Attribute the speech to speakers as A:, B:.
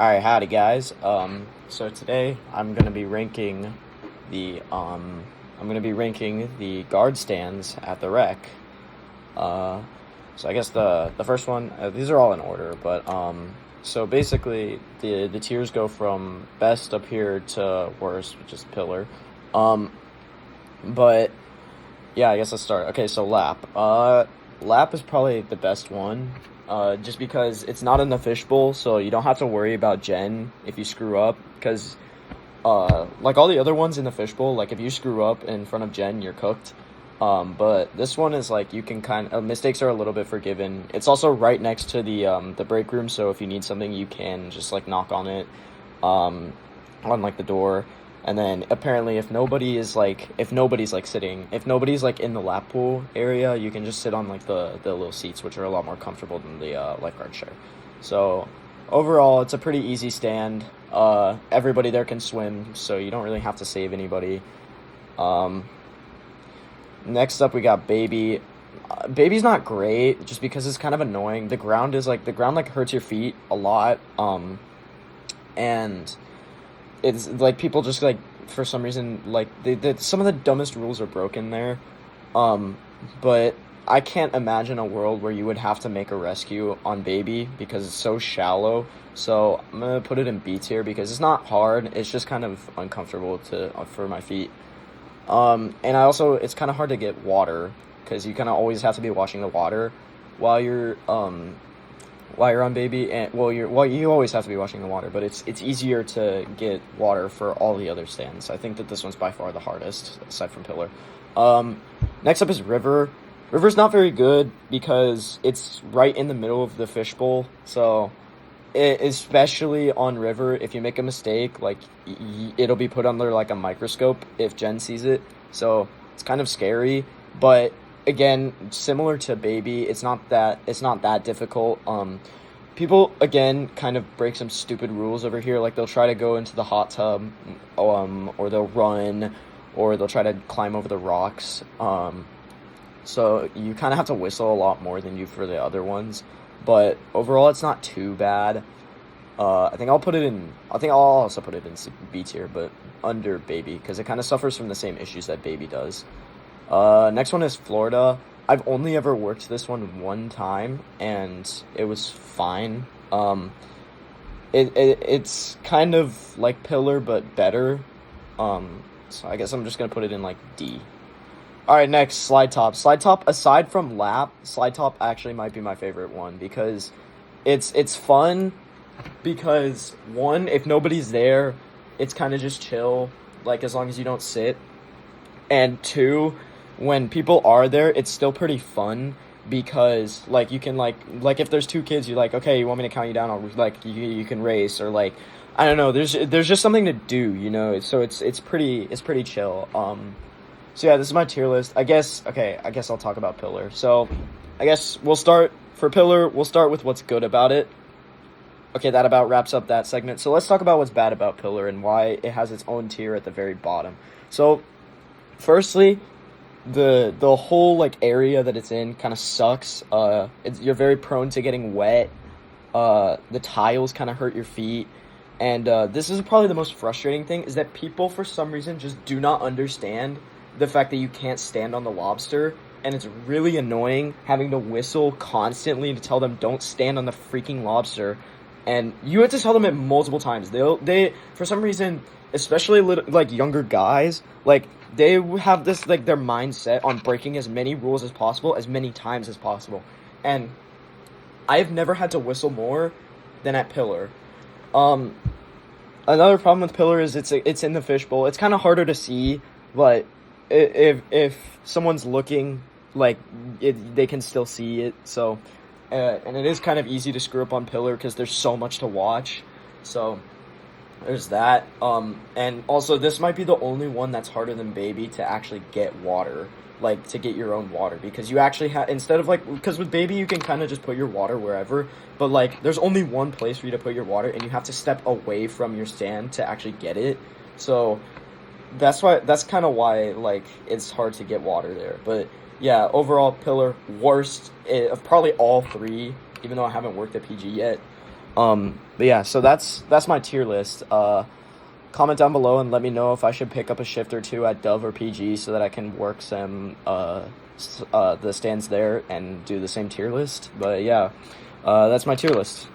A: Alright, howdy guys. So today I'm gonna be ranking the guard stands at the rec. So I guess the first one, these are all in order, but so basically the tiers go from best up here to worst, which is pillar. But yeah, I guess let's start. Okay, so lap. Lap is probably the best one. Just because it's not in the fishbowl, so you don't have to worry about Jen if you screw up, because like all the other ones in the fishbowl, like if you screw up in front of Jen, you're cooked. But this one is like you can mistakes are a little bit forgiven. It's also right next to the break room, so if you need something, you can just like knock on it, on like the door. And then apparently if nobody's like in the lap pool area, you can just sit on like the little seats, which are a lot more comfortable than the lifeguard chair. So overall, it's a pretty easy stand. Everybody there can swim, so you don't really have to save anybody. Next up we got baby. Baby's not great just because it's kind of annoying. The ground hurts your feet a lot. And it's like people just like for some reason like some of the dumbest rules are broken there. But I can't imagine a world where you would have to make a rescue on baby because it's so shallow. So I'm gonna put it in B tier because it's not hard, it's just kind of uncomfortable for my feet. And it's kind of hard to get water because you kind of always have to be washing the water while you're on baby, and you always have to be washing the water, but it's easier to get water for all the other stands. I think that this one's by far the hardest aside from pillar. Next up is river. River's not very good because it's right in the middle of the fishbowl, so especially on river, if you make a mistake, like it'll be put under like a microscope if Jen sees it, so it's kind of scary. But again, similar to baby, it's not that difficult. People again kind of break some stupid rules over here, like they'll try to go into the hot tub, or they'll run, or they'll try to climb over the rocks. So you kind of have to whistle a lot more than you for the other ones, but overall it's not too bad. I think I'll also put it in B tier, but under baby, because it kind of suffers from the same issues that baby does. Next one is Florida. I've only ever worked this one time, and it was fine. It's kind of like pillar, but better. So I guess I'm just gonna put it in like D. Alright, next, slide top. Slide top, aside from lap, slide top actually might be my favorite one because it's fun because, one, if nobody's there, it's kind of just chill, like as long as you don't sit. And two, when people are there, it's still pretty fun because like you can like if there's two kids, you're like, okay, you want me to count you down, or like you can race, or like I don't know, there's just something to do, you know. So it's pretty chill. So yeah, this is my tier list. I guess I'll talk about pillar. So I guess we'll start with what's good about it. Okay, that about wraps up that segment. So let's talk about what's bad about pillar and why it has its own tier at the very bottom. So firstly, the whole like area that it's in kind of sucks. You're very prone to getting wet. The tiles kind of hurt your feet. And this is probably the most frustrating thing, is that people for some reason just do not understand the fact that you can't stand on the lobster, and it's really annoying having to whistle constantly to tell them don't stand on the freaking lobster. And you have to tell them it multiple times. They for some reason, especially like younger guys, like they have this like their mindset on breaking as many rules as possible, as many times as possible. And I've never had to whistle more than at pillar. Another problem with pillar is it's in the fishbowl. It's kind of harder to see, but if someone's looking, like they can still see it. So and it is kind of easy to screw up on pillar because there's so much to watch. So there's that. And also this might be the only one that's harder than baby to actually get water, like to get your own water, because you actually have, instead of like, because with baby you can kind of just put your water wherever, but like there's only one place for you to put your water and you have to step away from your stand to actually get it. So that's kind of why like it's hard to get water there. But yeah, overall pillar worst of probably all three, even though I haven't worked at PG yet. But yeah, so that's my tier list. Comment down below and let me know if I should pick up a shift or two at Dove or PG so that I can work some the stands there and do the same tier list. But yeah, that's my tier list.